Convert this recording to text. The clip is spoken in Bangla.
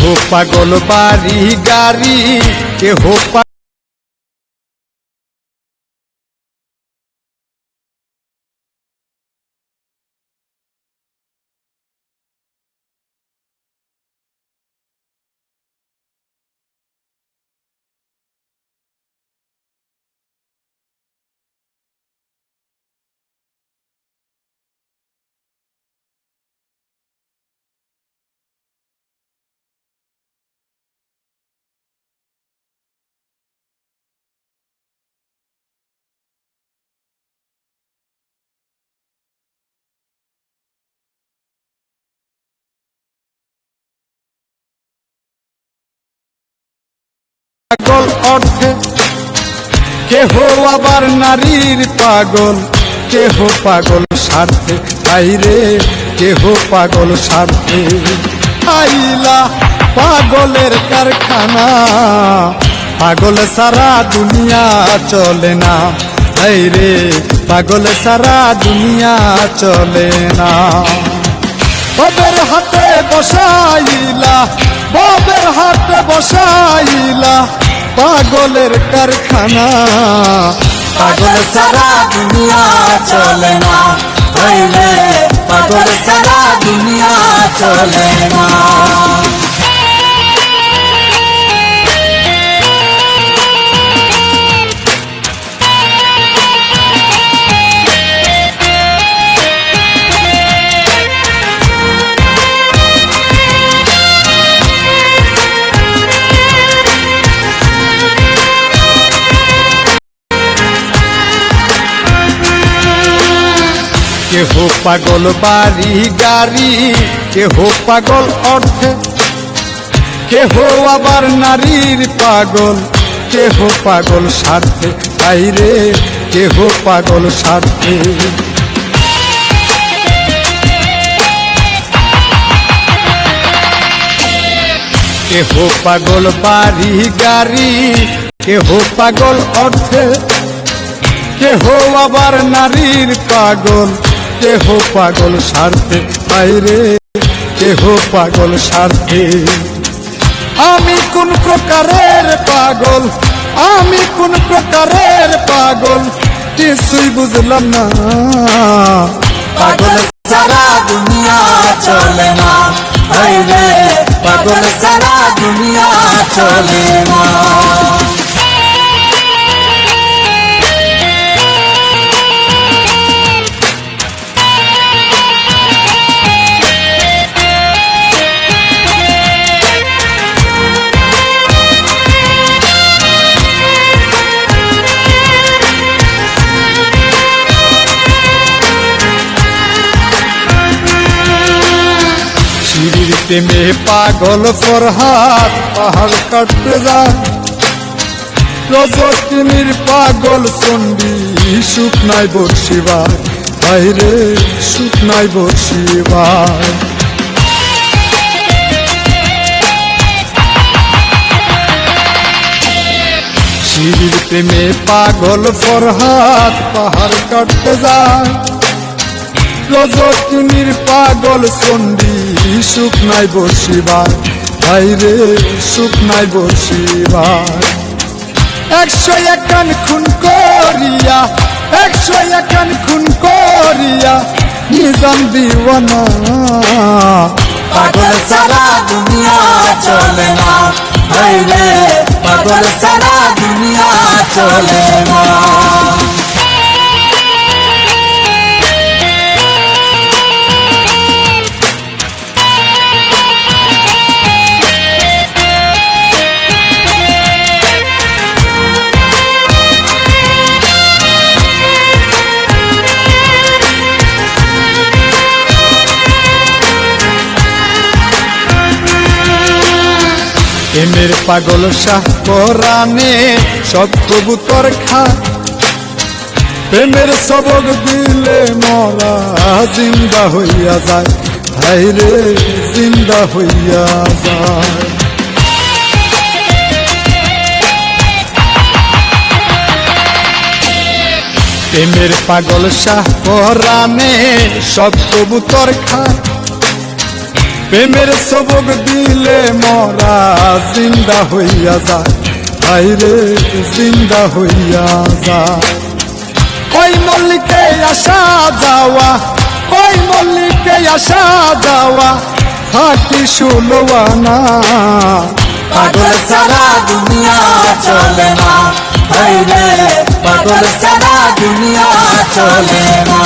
हो पागल बारी गारी के हो पागल अर्थे के हो आबार नारीर पागल के हो पागल स्वार्थे आईरे के हो पागल स्वार्थे आइला पागलेर कारखाना पागल सारा दुनिया चले ना आईरे पागल सारा दुनिया चले ना बाबेर हाथे बसाइला बाबेर हाथे बसाइला पागलेर कारखाना पागल सारा दुनिया चले ना पागल सारा दुनिया चले ना के हो पागल बारी गारी के हो पागल अर्थे के हो आबार नारीर पागल के हो पागल स्वार्थे आईरे के हो पागल स्वार्थे के हो पागल बारी गारी के हो पागल अर्थे के हो आबार नारीर पागल के हो पागल स्वार्थे आईरे के हो पागल स्वार्थे आमी कोन प्रकारेर पागल आमी कोन प्रकारेर पागल কিছুই বুঝলাম না पागल सारा दुनिया चले ना आईरे पागल सारा दुनिया चले ना में पागल फरहाद पहाड़ काटते যায় রজকিনীর পাগল চন্ডী সুখ নাই বর্ষিবার বাইরে সুখ নাই বর্ষিবার শিরির প্রেমে পাগল ফরহাদ পাহাড় কাটতে যায় রজকিনীর পাগল চন্ডী সুখ নাই বর্ষিবার বাইরে সুখ নাই বর্ষিবার 101 খুন করিয়া 101 খুন করিয়া নিজাম দিওয়ানা পাগল সারা দুনিয়া চলে না বাইরে পাগল সারা দুনিয়া চলে না প্রেমের পাগল শাহ পরাণে সব কবুতর খায় প্রেমের সবক দিলে মরা জিন্দা হইয়া যায় হায়রে জিন্দা হইয়া যায় প্রেমের পাগল শাহ পরাণে সব কবুতর খায় প্রেমের সবক দিলে মরা জিন্দা হইয়া যায়, হায়রে জিন্দা হইয়া যায়। ওই মল্লিকে আসা যাওয়া, ওই মল্লিকে আসা যাওয়া খাটি ষোলোয়ানা। পাগল সারা দুনিয়া চলে না, হায়রে পাগল সারা দুনিয়া চলে না।